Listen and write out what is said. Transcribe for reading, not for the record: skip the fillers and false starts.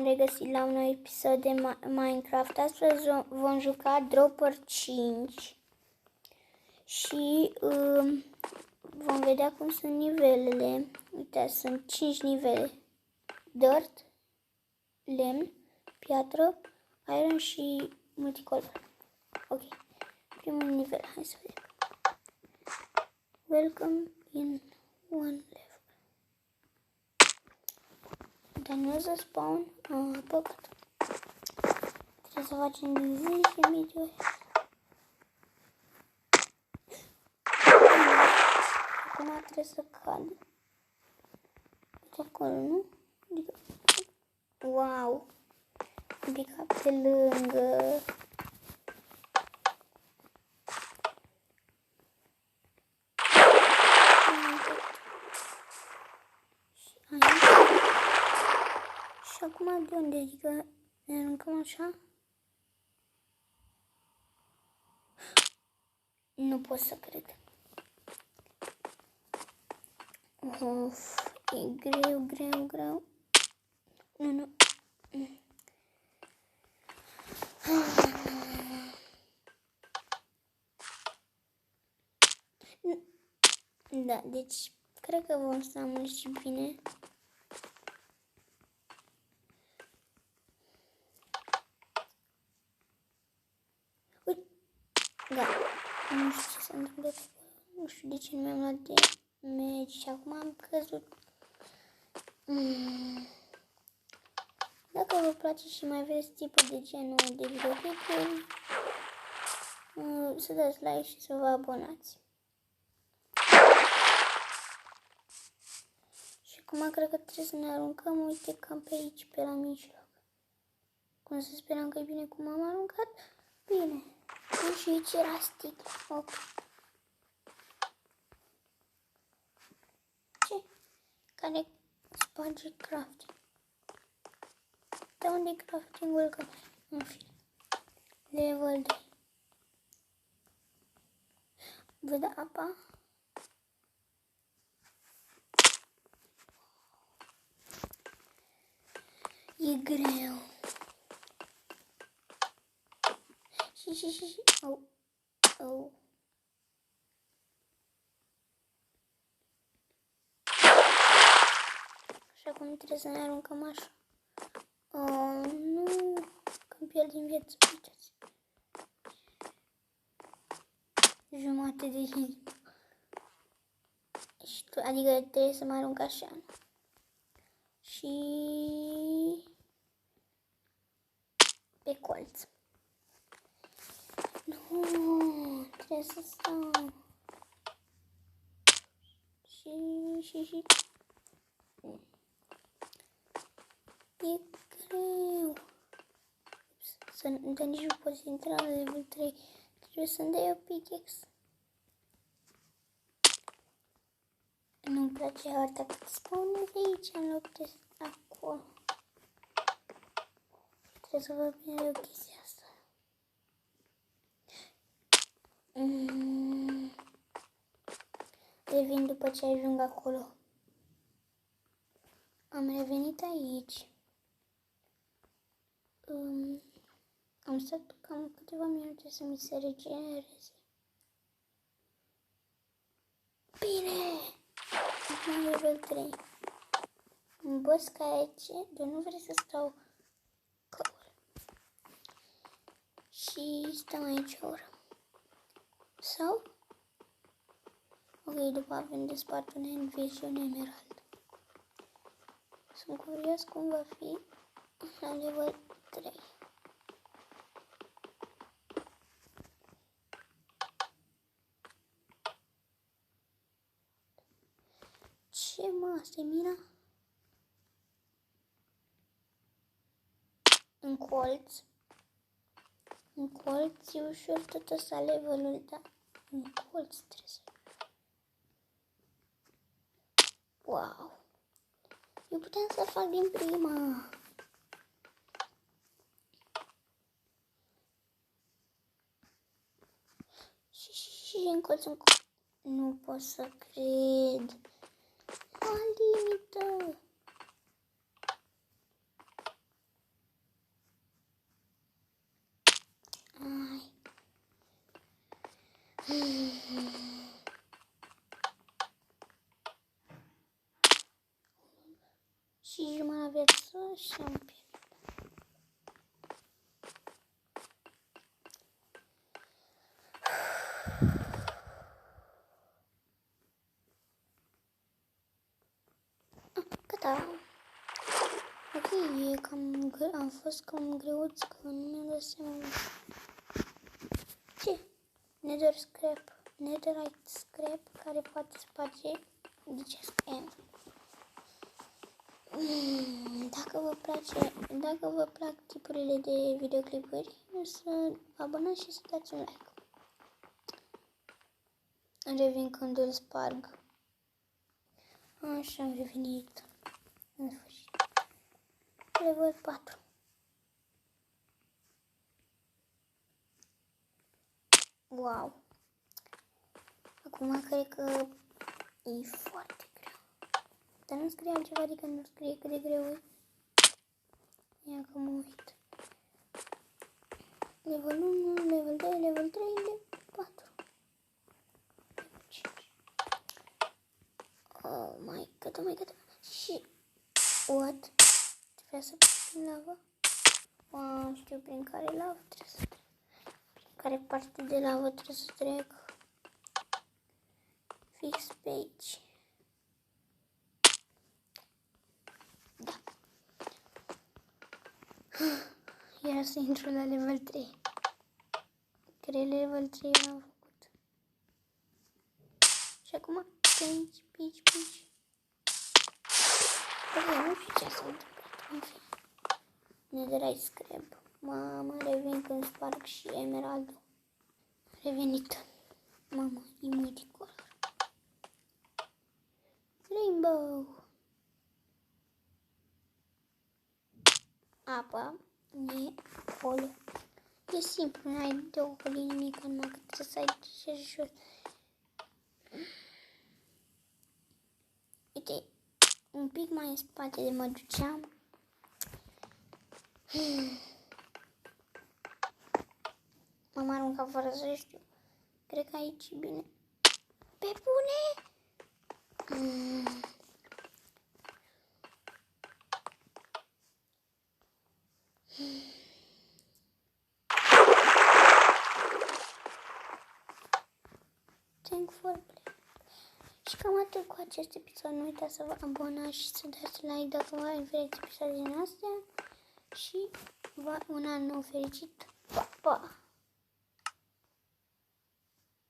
regăsit la un nou episod de Minecraft. Astăzi vom juca Dropper 5 și vom vedea cum sunt nivelele. Uite, sunt 5 nivele. Dirt, lemn, piatră, iron și multicolor. Ok, primul nivel, hai să vedem. Welcome in one level. Dar nu o să spawn? Păcat. Trebuie să facem din 10.000 de ori. Acum trebuie să cad. Uite acolo, nu? Adică... Wow! Am picat pe lângă. Și acum de unde? Adică ne aruncăm așa? Nu pot să cred. Of, e greu. Nu. Da, deci cred că vom sta mult și bine. Uite, da, nu știu ce se întâmplă. Nu știu de ce nu mi-am luat de meci și acum am căzut. Dacă vă place și mai vreți tipul de genul de videoclipuri, să dați like și să vă abonați. Și acum cred că trebuie să ne aruncăm, uite, cam pe aici, pe la mijloc. Cum să sperăm că e bine cum am aruncat? Bine. Și aici era stick. Ok. Ce? Care sparge crafting? De unde e crafting-ul? Că în fine. Level 2. Văd apa. E greu. Și. Oh. Și acum trebuie să ne aruncăm așa. Oh, nu. Că-mi pierdem vieță. Uitați. Jumate de zi. Adică trebuie să mă arunc așa. Și pe colț. Nu, trebuie să stau. Și. E greu. Dar nici nu pot intra la level 3. Trebuie să-mi dai o pickaxe. Nu-mi place harta cât spawnez aici în loc de acolo. Trebuie să văd bine de o chestie asta. Revin după ce ajung acolo. Am revenit aici. Am stat cam câteva minute să mi se regenereze. Bine! Acum level 3. Un boss care ce? Dar nu vrei să stau căul. Și stăm aici o oră. Sau? Ok, după avem de spart un envy și un emerald. Sunt curios cum va fi la level 3. Ce mă, asta e mina? În colț. În colț e ușor tot ăsta levelul, da. În colț trebuie să... Wow! Eu puteam să fac din prima. Și în colț, Nu pot să cred. La limită. Așa am pierdut. Gata. Ok, am fost cam greuț, că nu mi-am dat seama. Ce? Netherite scrap care poate sparge. Deci end. Dacă vă plac tipurile de videoclipuri, să vă abonați și să dați un like. Revin când îl sparg. Așa am revenit. În sfârșit. Level 4. Wow. Acum cred că e foarte greu. Dar nu scrie altceva, adică nu scrie cât de greu e. Ia că mă uit. Level 1, level 2, level 3, level 4. Level 5. Oh my god, oh my god. Și... What? Trebuia să prin lava? Wow, știu prin care lavă trebuie să trec. Prin care parte de lavă trebuie să trec. Fix pe aici. Da. Era să intru la level 3. Cred level 3 l-am făcut. Și acum, pici. Ok, nu știu ce s-a întâmplat. În fine. Netherite scrap. Mamă, revin când sparg și emeraldul. Revenit. Mamă, e multicolor. Rainbow. Apa. E hol. E simplu, n-ai două holi, nimic, numai că trebuie să ai și jos. Uite, un pic mai în spate de mă duceam. M-am aruncat fără să știu. Cred că aici e bine. Pe bune! Thank for play. Și cam atât cu acest episod. Nu uitați să vă abonați și să dați like dacă mai vreți episoade din astea. Și un an nou fericit. Pa, pa!